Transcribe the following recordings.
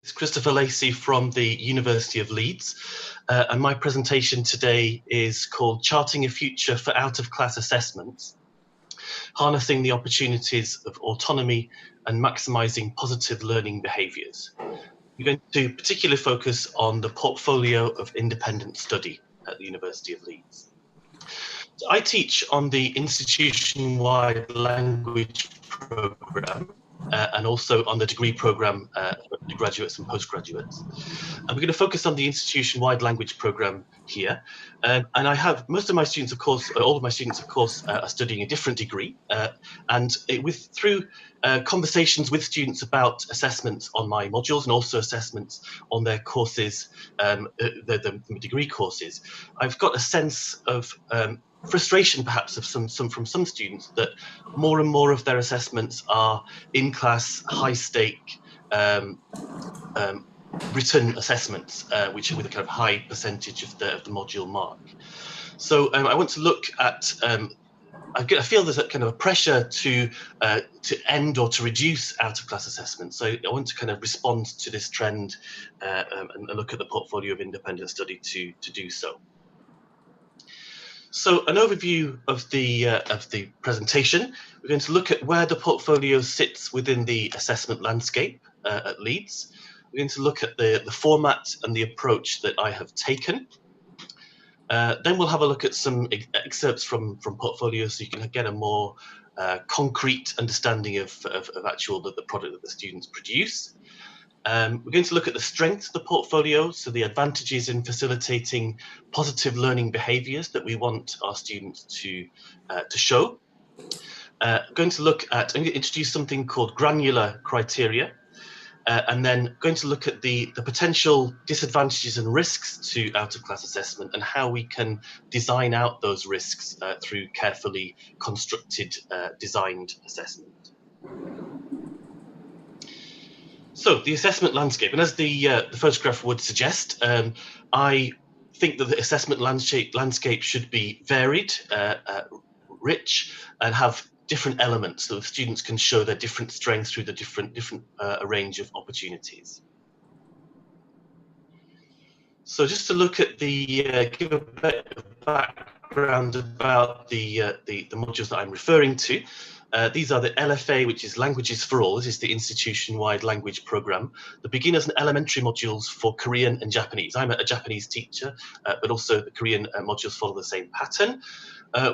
It's Christopher Lacey from the University of Leeds, and my presentation today is called Charting a Future for Out-of-Class Assessments, Harnessing the Opportunities of Autonomy and Maximising Positive Learning Behaviours. We're going to particularly focus on the portfolio of independent study at the University of Leeds. So I teach on the institution-wide language programme and also on the degree programme for graduates and postgraduates. And we're going to focus on the institution-wide language programme here. And I have most of my students, of course, all of my students, of course, are studying a different degree. Through conversations with students about assessments on my modules and also assessments on their courses, the degree courses, I've got a sense of frustration perhaps of some students that more and more of their assessments are in-class, high-stake written assessments, which are with a kind of high percentage of the module mark. So I want to look at I feel there's a kind of a pressure to end or to reduce out-of-class assessments. So I want to kind of respond to this trend and look at the portfolio of independent study to do so. So an overview of the presentation. We're going to look at where the portfolio sits within the assessment landscape at Leeds. We're going to look at the format and the approach that I have taken. Then we'll have a look at some excerpts from portfolios so you can get a more concrete understanding of actual the product that the students produce. We're going to look at the strengths of the portfolio, so the advantages in facilitating positive learning behaviours that we want our students to show. I'm going to introduce something called granular criteria, and then going to look at the potential disadvantages and risks to out-of-class assessment and how we can design out those risks through carefully constructed, designed assessment. So the assessment landscape, and as the photograph would suggest, I think that the assessment landscape should be varied, rich, and have different elements so the students can show their different strengths through the different range of opportunities. So just to look at give a bit of background about the modules that I'm referring to. These are the LFA, which is Languages for All. This is the institution-wide language program. The beginners and elementary modules for Korean and Japanese. I'm a Japanese teacher, but also the Korean modules follow the same pattern.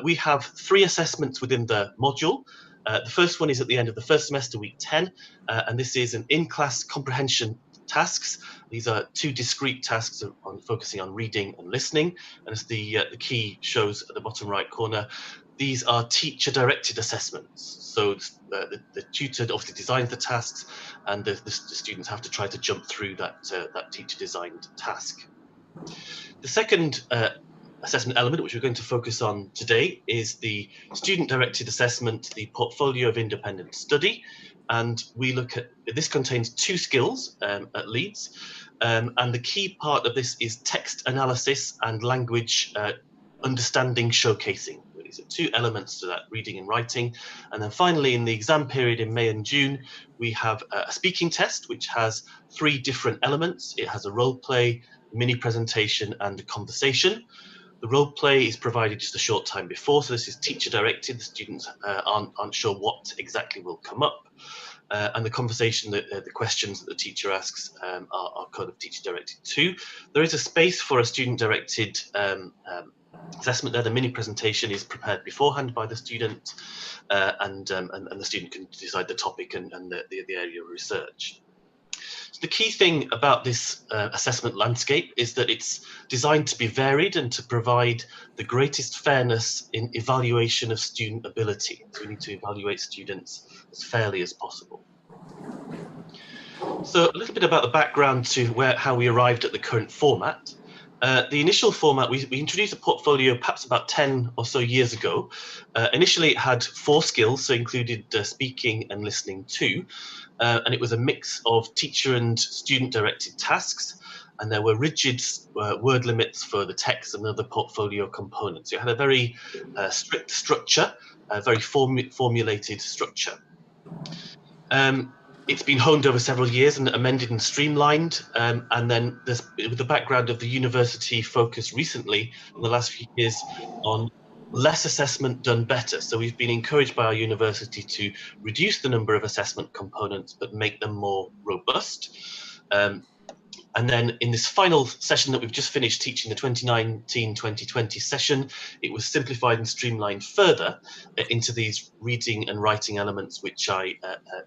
We have 3 assessments within the module. The first one is at the end of the first semester, week 10, and this is an in-class comprehension tasks. These are 2 discrete tasks focusing on reading and listening. And as the key shows at the bottom right corner, these are teacher-directed assessments. So the tutor obviously designs the tasks, and the students have to try to jump through that teacher-designed task. The second assessment element, which we're going to focus on today, is the student-directed assessment, the portfolio of independent study. And we look at, this contains 2 skills at Leeds. And the key part of this is text analysis and language understanding showcasing. So 2 elements to that, reading and writing. And then finally, in the exam period in May and June, we have a speaking test, which has 3 different elements. It has a role play, mini presentation, and a conversation. The role play is provided just a short time before, so this is teacher directed. The students aren't sure what exactly will come up. And the conversation, the questions that the teacher asks are kind of teacher directed too. There is a space for a student directed assessment there. The mini presentation is prepared beforehand by the student, and the student can decide the topic and the area of research. So the key thing about this assessment landscape is that it's designed to be varied and to provide the greatest fairness in evaluation of student ability. So we need to evaluate students as fairly as possible. So a little bit about the background to how we arrived at the current format. The initial format, we introduced a portfolio perhaps about 10 or so years ago. Initially, it had 4 skills, so included speaking and listening too. And it was a mix of teacher and student-directed tasks. And there were rigid word limits for the text and other portfolio components. So it had a very strict structure, a very formulated structure. It's been honed over several years and amended and streamlined. And then with the background of the university focus recently in the last few years on less assessment done better. So we've been encouraged by our university to reduce the number of assessment components, but make them more robust. And then in this final session that we've just finished teaching, the 2019-2020 session, it was simplified and streamlined further into these reading and writing elements, which I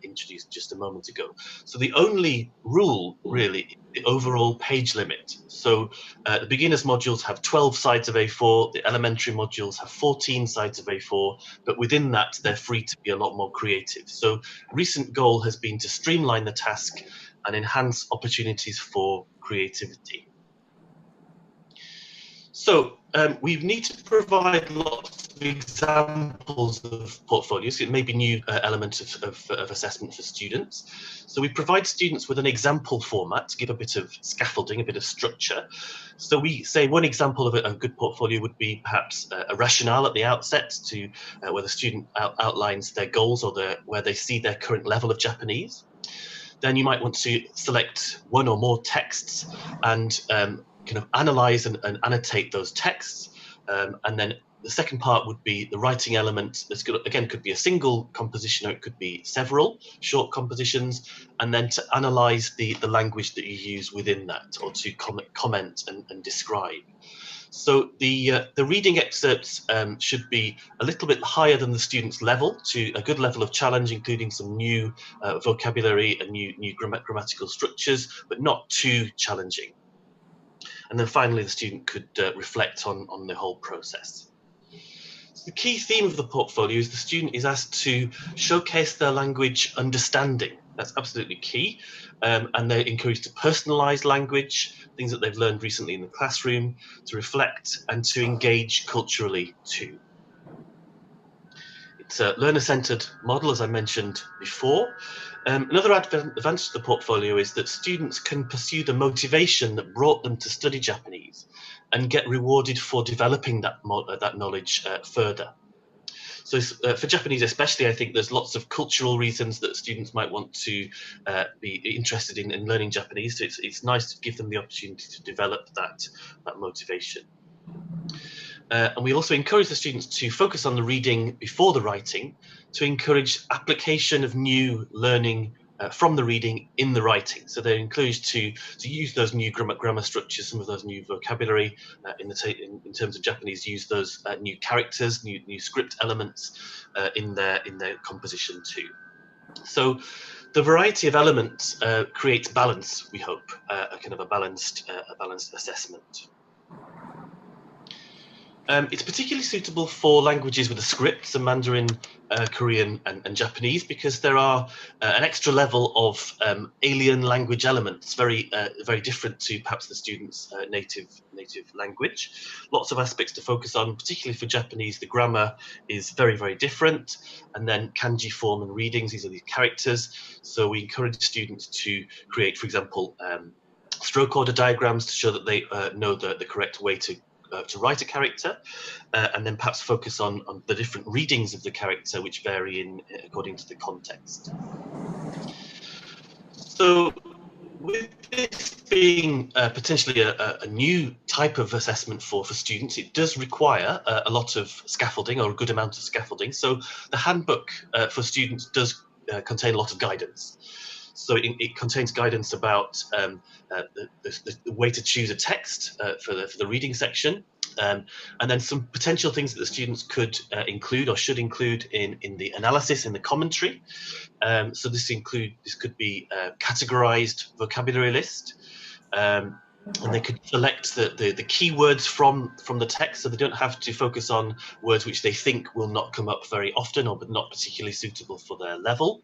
introduced just a moment ago. So the only rule, really, is the overall page limit. So the beginners modules have 12 sides of A4, the elementary modules have 14 sides of A4, but within that, they're free to be a lot more creative. So recent goal has been to streamline the task and enhance opportunities for creativity. So we need to provide lots of examples of portfolios. It may be new element of assessment for students. So we provide students with an example format to give a bit of scaffolding, a bit of structure. So we say one example of a good portfolio would be perhaps a rationale at the outset to where the student outlines their goals or where they see their current level of Japanese. Then you might want to select one or more texts and kind of analyze and annotate those texts. And then the second part would be the writing element. This could be a single composition, or it could be several short compositions, and then to analyze the language that you use within that, or to comment and describe. So the reading excerpts should be a little bit higher than the student's level, to a good level of challenge, including some new vocabulary and new grammatical structures, but not too challenging. And then finally, the student could reflect on the whole process. So the key theme of the portfolio is the student is asked to showcase their language understanding. That's absolutely key. And they're encouraged to personalize language, things that they've learned recently in the classroom, to reflect and to engage culturally too. It's a learner-centered model, as I mentioned before. Another advantage of the portfolio is that students can pursue the motivation that brought them to study Japanese and get rewarded for developing that knowledge further. So for Japanese especially, I think there's lots of cultural reasons that students might want to be interested in learning Japanese. So it's nice to give them the opportunity to develop that motivation. And we also encourage the students to focus on the reading before the writing, to encourage application of new learning from the reading in the writing. So they're encouraged to use those new grammar structures, some of those new vocabulary in terms of Japanese, use those new characters, new script elements in their composition too. So the variety of elements creates balance, we hope, a kind of a balanced assessment. It's particularly suitable for languages with a script, so Mandarin, Korean, and Japanese, because there are an extra level of alien language elements, very different to perhaps the student's native language. Lots of aspects to focus on, particularly for Japanese. The grammar is very, very different, and then kanji form and readings. These are the characters. So we encourage students to create, for example, stroke order diagrams to show that they know the correct way to write a character, and then perhaps focus on the different readings of the character, which vary according to the context. So with this being potentially a new type of assessment for students, it does require a lot of scaffolding, or a good amount of scaffolding. So the handbook for students does contain a lot of guidance. So it contains guidance about the way to choose a text for the reading section, and then some potential things that the students could include or should include in the analysis, in the commentary. So this could be a categorized vocabulary list. And they could select the keywords from the text, so they don't have to focus on words which they think will not come up very often, or but not particularly suitable for their level.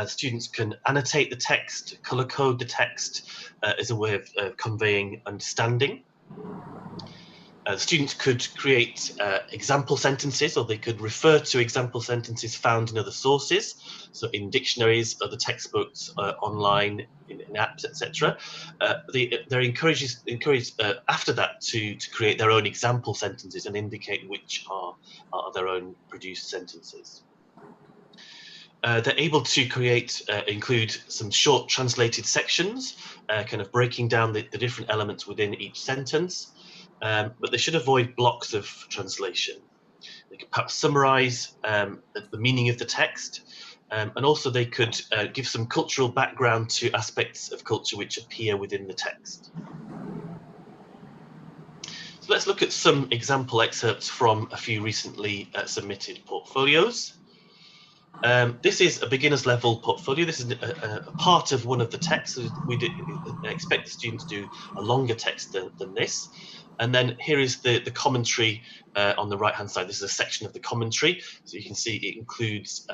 Students can annotate the text, color code the text as a way of conveying understanding. Students could create example sentences, or they could refer to example sentences found in other sources, so in dictionaries, other textbooks, online, in apps, etc. They're encouraged after that to create their own example sentences and indicate which are their own produced sentences. They're able to include some short translated sections, kind of breaking down the different elements within each sentence, but they should avoid blocks of translation. They could perhaps summarize the meaning of the text, and also they could give some cultural background to aspects of culture which appear within the text. So let's look at some example excerpts from a few recently submitted portfolios. This is a beginner's level portfolio. This is a part of one of the texts. We expect the student to do a longer text than this. And then here is the commentary on the right hand side. This is a section of the commentary. So you can see it includes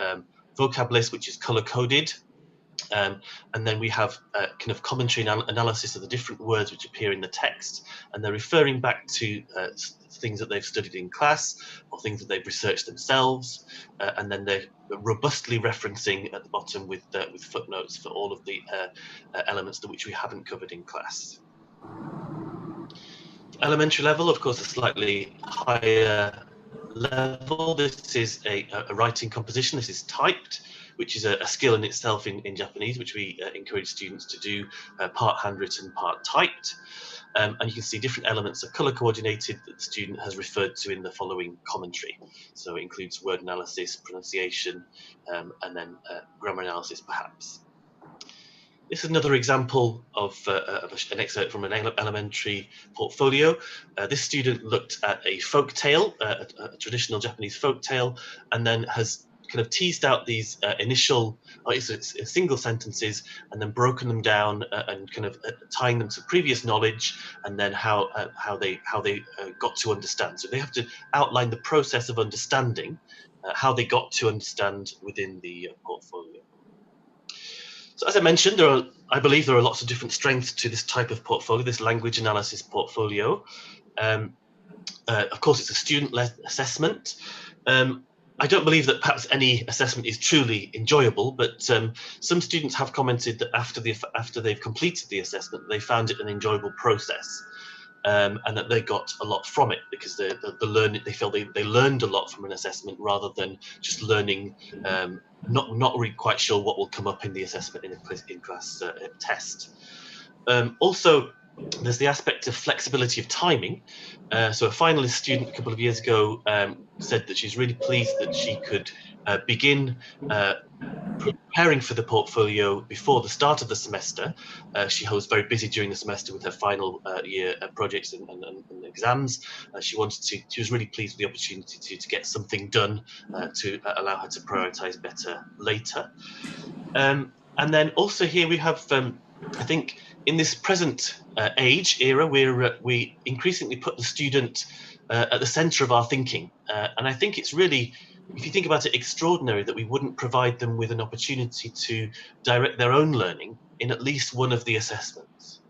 vocab list, which is color coded. And then we have kind of commentary and analysis of the different words which appear in the text, and they're referring back to things that they've studied in class or things that they've researched themselves, and then they're robustly referencing at the bottom with footnotes for all of the elements which we haven't covered in class. Elementary level, of course, a slightly higher level. This is a writing composition. This is typed, which is a skill in itself in Japanese, which we encourage students to do, part handwritten, part typed. And you can see different elements of color coordinated that the student has referred to in the following commentary. So it includes word analysis, pronunciation, and then grammar analysis, perhaps. This is another example of an excerpt from an elementary portfolio. This student looked at a folk tale, a traditional Japanese folk tale, and then has kind of teased out these initial, single sentences, and then broken them down and kind of tying them to previous knowledge, and then how they got to understand. So they have to outline the process of understanding, how they got to understand within the portfolio. So as I mentioned, I believe there are lots of different strengths to this type of portfolio, this language analysis portfolio. Of course, it's a student-led assessment. I don't believe that perhaps any assessment is truly enjoyable, but some students have commented that after they've completed the assessment, they found it an enjoyable process. And that they got a lot from it because they feel they learned a lot from an assessment rather than just learning, not really quite sure what will come up in the assessment in class test. Also, there's the aspect of flexibility of timing. So a finalist student a couple of years ago said that she's really pleased that she could begin preparing for the portfolio before the start of the semester. She was very busy during the semester with her final year projects and exams. She was really pleased with the opportunity to get something done to allow her to prioritize better later. And then also here we have, I think, in this present era, we increasingly put the student at the center of our thinking. And I think it's really, if you think about it, extraordinary that we wouldn't provide them with an opportunity to direct their own learning in at least one of the assessments.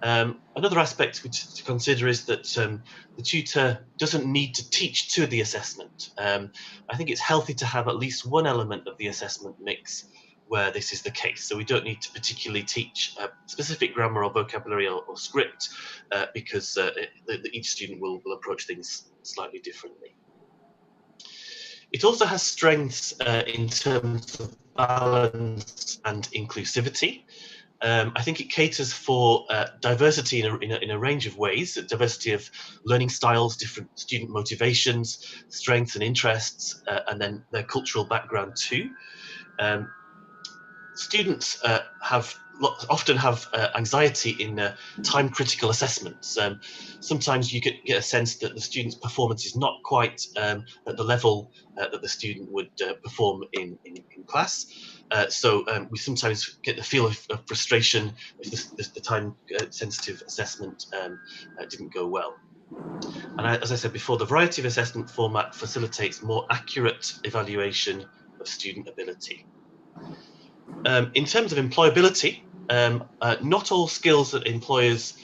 Another aspect to consider is that the tutor doesn't need to teach to the assessment. I think it's healthy to have at least one element of the assessment mix where this is the case. So we don't need to particularly teach specific grammar or vocabulary or script because each student will approach things slightly differently. It also has strengths in terms of balance and inclusivity. I think it caters for diversity in a range of ways, diversity of learning styles, different student motivations, strengths and interests, and then their cultural background too. Students often have anxiety in time-critical assessments. Sometimes you get a sense that the student's performance is not quite at the level that the student would perform in class. So we sometimes get the feel of frustration if the time-sensitive assessment didn't go well. And as I said before, the variety of assessment format facilitates more accurate evaluation of student ability. In terms of employability, not all skills that employers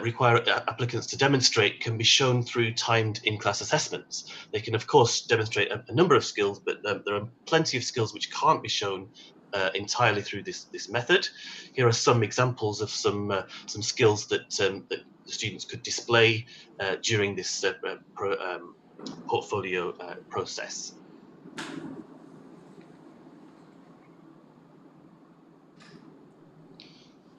require applicants to demonstrate can be shown through timed in-class assessments. They can, of course, demonstrate a number of skills, but there are plenty of skills which can't be shown entirely through this method. Here are some examples of some skills that the students could display during this portfolio process.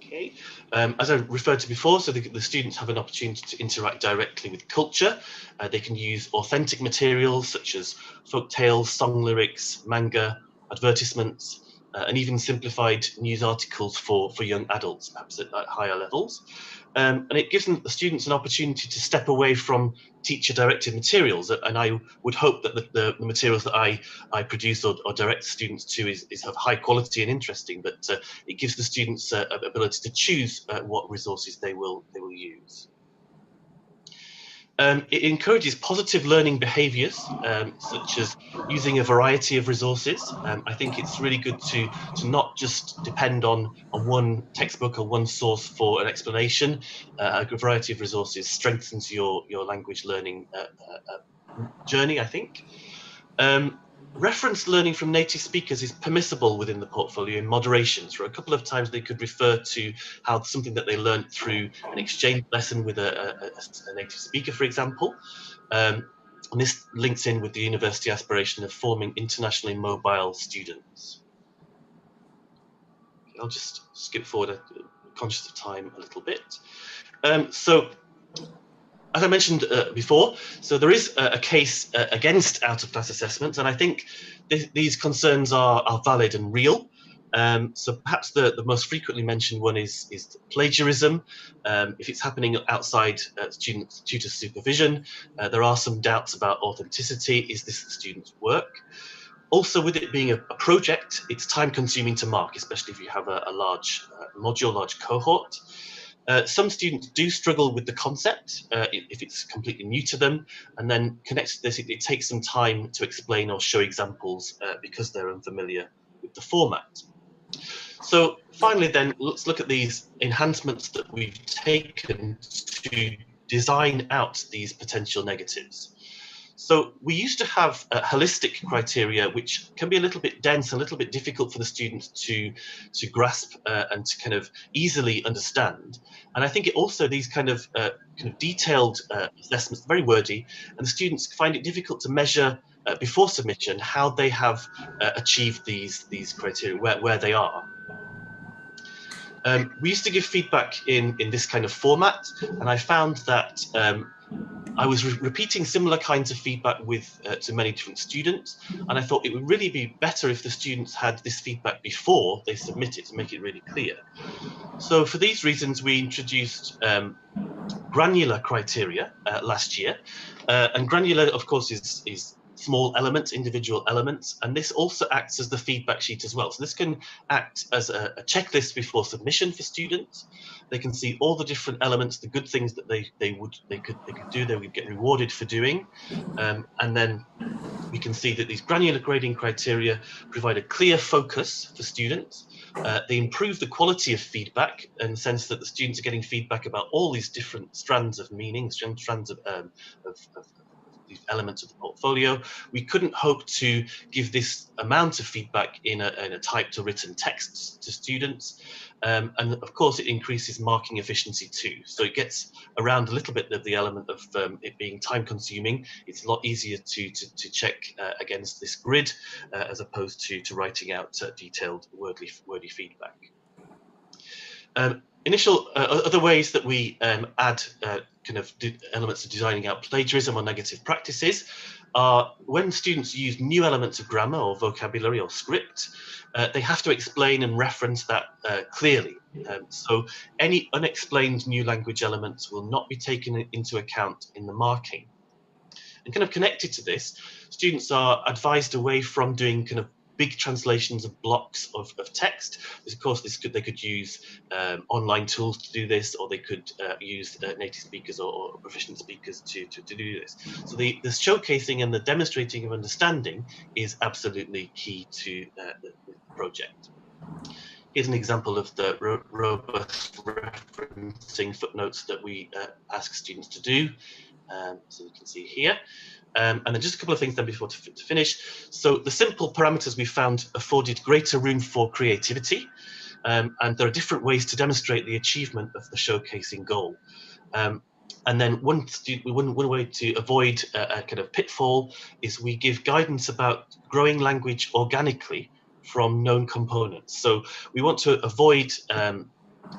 Okay. As I referred to before, so the students have an opportunity to interact directly with culture. They can use authentic materials such as folk tales, song lyrics, manga, advertisements, and even simplified news articles for young adults, perhaps at higher levels. And it gives the students an opportunity to step away from teacher-directed materials. And I would hope that the materials that I produce or direct students to is of high quality and interesting, but it gives the students an ability to choose what resources they will use. It encourages positive learning behaviours, such as using a variety of resources. I think it's really good to not just depend on one textbook or one source for an explanation. A variety of resources strengthens your language learning journey, I think. Reference learning from native speakers is permissible within the portfolio in moderation. So a couple of times they could refer to how something that they learned through an exchange lesson with a native speaker, for example. And this links in with the university aspiration of forming internationally mobile students. I'll just skip forward, conscious of time, a little bit. So, as I mentioned before, so there is a case against out-of-class assessments, and I think these concerns are valid and real. So perhaps the most frequently mentioned one is plagiarism. If it's happening outside tutor supervision, there are some doubts about authenticity. Is this the student's work? Also, with it being a project, it's time-consuming to mark, especially if you have a large module, large cohort. Some students do struggle with the concept if it's completely new to them, and then connected to this, it takes some time to explain or show examples because they're unfamiliar with the format. So finally then, let's look at these enhancements that we've taken to design out these potential negatives. So we used to have holistic criteria, which can be a little bit dense and a little bit difficult for the students to grasp and to kind of easily understand. And I think it also, these kind of detailed assessments, very wordy, and the students find it difficult to measure before submission how they have achieved these criteria, where they are. We used to give feedback in this kind of format, and I found that I was repeating similar kinds of feedback to many different students, and I thought it would really be better if the students had this feedback before they submit it to make it really clear. So for these reasons, we introduced granular criteria last year, and granular, of course, is small elements, individual elements, and this also acts as the feedback sheet as well. So this can act as a checklist before submission for students. They can see all the different elements, the good things that they could do, they would get rewarded for doing, and then we can see that these granular grading criteria provide a clear focus for students. They improve the quality of feedback in the sense that the students are getting feedback about all these different strands of meaning, strands of these elements of the portfolio. We couldn't hope to give this amount of feedback in a typed or written text to students. And of course, it increases marking efficiency too. So it gets around a little bit of the element of it being time consuming. It's a lot easier to check against this grid as opposed to writing out detailed wordy feedback. Other ways that we add kind of elements of designing out plagiarism or negative practices are when students use new elements of grammar or vocabulary or script, they have to explain and reference that clearly. So any unexplained new language elements will not be taken into account in the marking. And kind of connected to this, students are advised away from doing kind of big translations of blocks of text. Of course, they could use online tools to do this, or they could use native speakers or proficient speakers to do this. So the showcasing and the demonstrating of understanding is absolutely key to the project. Here's an example of the robust referencing footnotes that we ask students to do. So you can see here. And then just a couple of things then before to finish. So the simple parameters we found afforded greater room for creativity. And there are different ways to demonstrate the achievement of the showcasing goal. And then one way to avoid a kind of pitfall is we give guidance about growing language organically from known components. So we want to avoid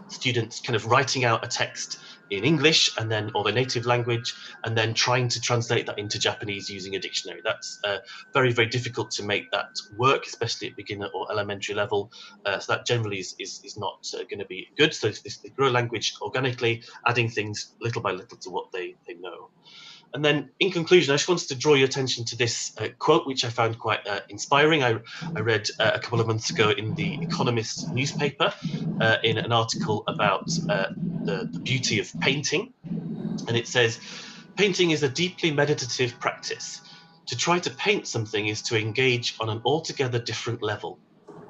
students kind of writing out a text in English and then, or their native language, and then trying to translate that into Japanese using a dictionary. That's very, very difficult to make that work, especially at beginner or elementary level. So that generally is not going to be good. So they grow language organically, adding things little by little to what they know. And then, in conclusion, I just wanted to draw your attention to this quote, which I found quite inspiring. I read a couple of months ago in the Economist newspaper in an article about the beauty of painting. And it says, painting is a deeply meditative practice. To try to paint something is to engage on an altogether different level,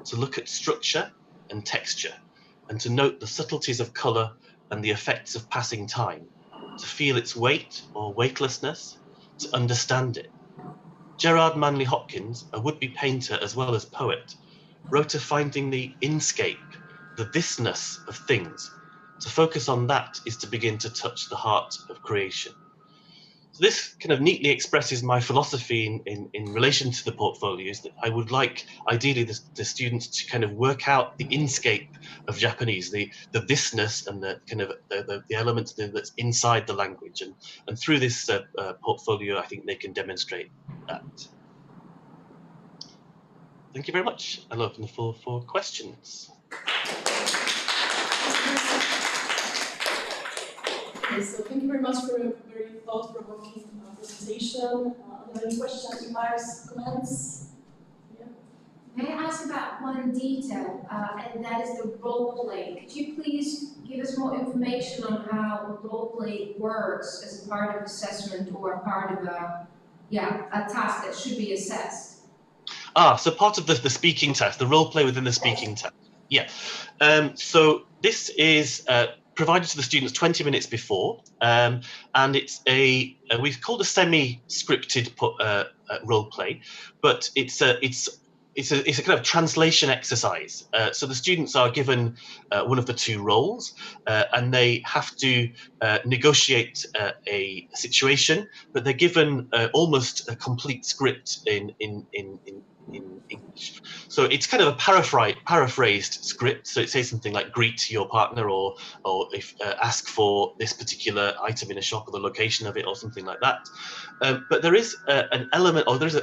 to look at structure and texture, and to note the subtleties of colour and the effects of passing time, to feel its weight or weightlessness, to understand it. Gerard Manley Hopkins, a would-be painter as well as poet, wrote of finding the inscape, the thisness of things. To focus on that is to begin to touch the heart of creation. So this kind of neatly expresses my philosophy in relation to the portfolios, that I would like, ideally, the students to kind of work out the inscape of Japanese, the thisness and the kind of the elements that's inside the language. And through this portfolio, I think they can demonstrate that. Thank you very much. I'll open the floor for questions. Okay, so thank you very much for a very thought-provoking presentation. Are there any questions, remarks, comments? Yeah. May I ask about one detail, and that is the role play. Could you please give us more information on how role play works as a part of assessment or a part of a task that should be assessed? So part of the speaking test, the role play within the speaking test. Yeah. So this is provided to the students 20 minutes before, and it's we've called a semi-scripted role play, but it's a kind of translation exercise. So the students are given one of the two roles, and they have to negotiate a situation, but they're given almost a complete script in English. So it's kind of a paraphrased script. So it says something like greet your partner, or if ask for this particular item in a shop, or the location of it, or something like that. But there is an element, or there's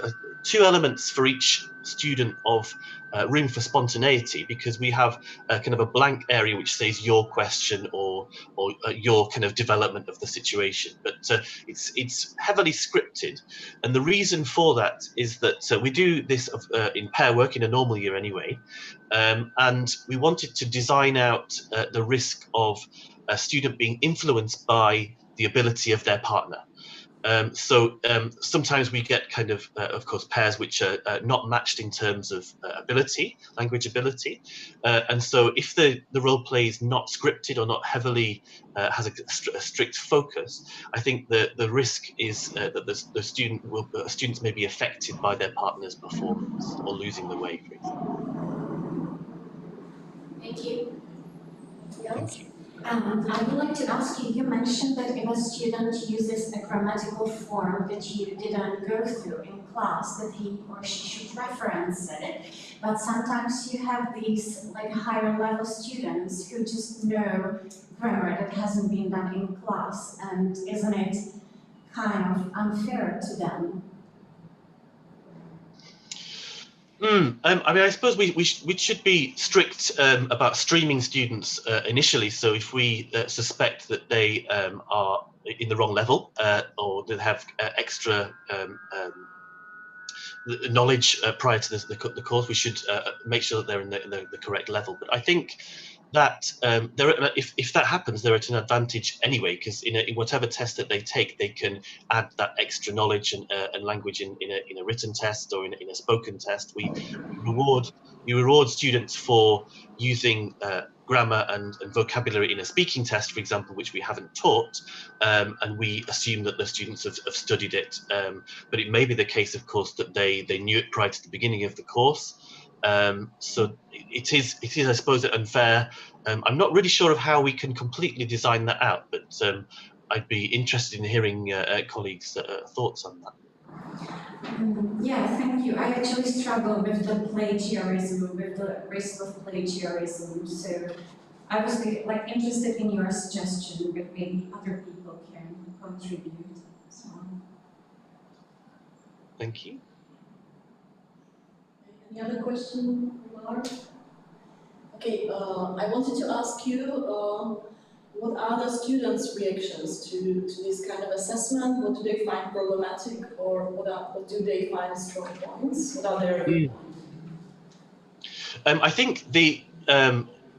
two elements for each student of room for spontaneity, because we have kind of a blank area which says your question or your kind of development of the situation. But it's heavily scripted, and the reason for that is that we do this in pair work in a normal year anyway, and we wanted to design out the risk of a student being influenced by the ability of their partner. So sometimes we get kind of course, pairs which are not matched in terms of ability, language ability. And so if the role play is not scripted or not heavily has a strict focus, I think the risk is that the students may be affected by their partner's performance or losing the way, for example. Thank you. Thank you. I would like to ask you, you mentioned that if a student uses a grammatical form that you didn't go through in class, that he or she should reference it, but sometimes you have these like higher level students who just know grammar that hasn't been done in class, and isn't it kind of unfair to them? I mean, I suppose we should be strict about streaming students initially. So if we suspect that they are in the wrong level or they have extra knowledge prior to the course, we should make sure that they're in the correct level. But I think that if that happens, they're at an advantage anyway, because in whatever test that they take, they can add that extra knowledge and language in a written test or in a spoken test. We reward students for using grammar and vocabulary in a speaking test, for example, which we haven't taught, and we assume that the students have studied it. But it may be the case, of course, that they knew it prior to the beginning of the course. So it is, I suppose, unfair. I'm not really sure of how we can completely design that out, but I'd be interested in hearing colleagues' thoughts on that. Yeah, thank you. I actually struggle with the plagiarism, with the risk of plagiarism. So I was like interested in your suggestion, but maybe other people can contribute as well. Thank you. Any other question, remark? Okay, I wanted to ask you, what are the students' reactions to this kind of assessment? What do they find problematic, or what do they find strong points? What are their viewpoints? I think the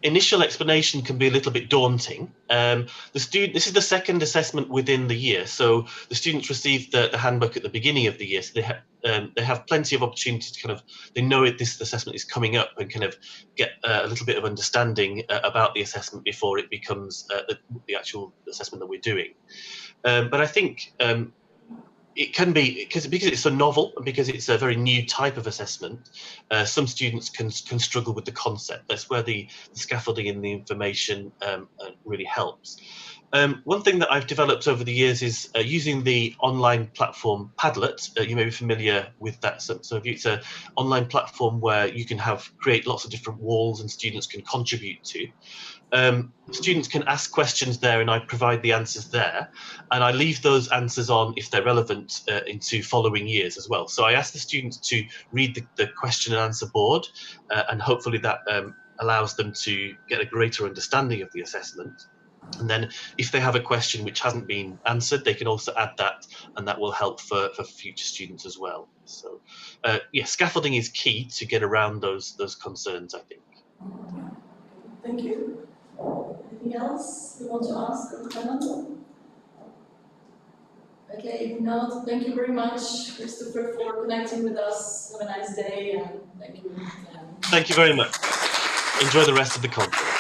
initial explanation can be a little bit daunting. This is the second assessment within the year, so the students receive the handbook at the beginning of the year, so they have plenty of opportunity to kind of, they know this assessment is coming up and kind of get a little bit of understanding about the assessment before it becomes the actual assessment that we're doing. But I think it can be, because it's so novel and because it's a very new type of assessment, some students can struggle with the concept. That's where the scaffolding and the information really helps. One thing that I've developed over the years is using the online platform Padlet. You may be familiar with that. So it's an online platform where you can create lots of different walls and students can contribute to. Students can ask questions there and I provide the answers there, and I leave those answers on if they're relevant into following years as well. So I ask the students to read the question and answer board, and hopefully that allows them to get a greater understanding of the assessment. And then if they have a question which hasn't been answered, they can also add that, and that will help for future students as well. So yeah, scaffolding is key to get around those concerns, I think. Thank you. Anything else you want to ask or comment? Okay, if not, thank you very much, Christopher, for connecting with us. Have a nice day, and thank you. Thank you very much. Enjoy the rest of the conference.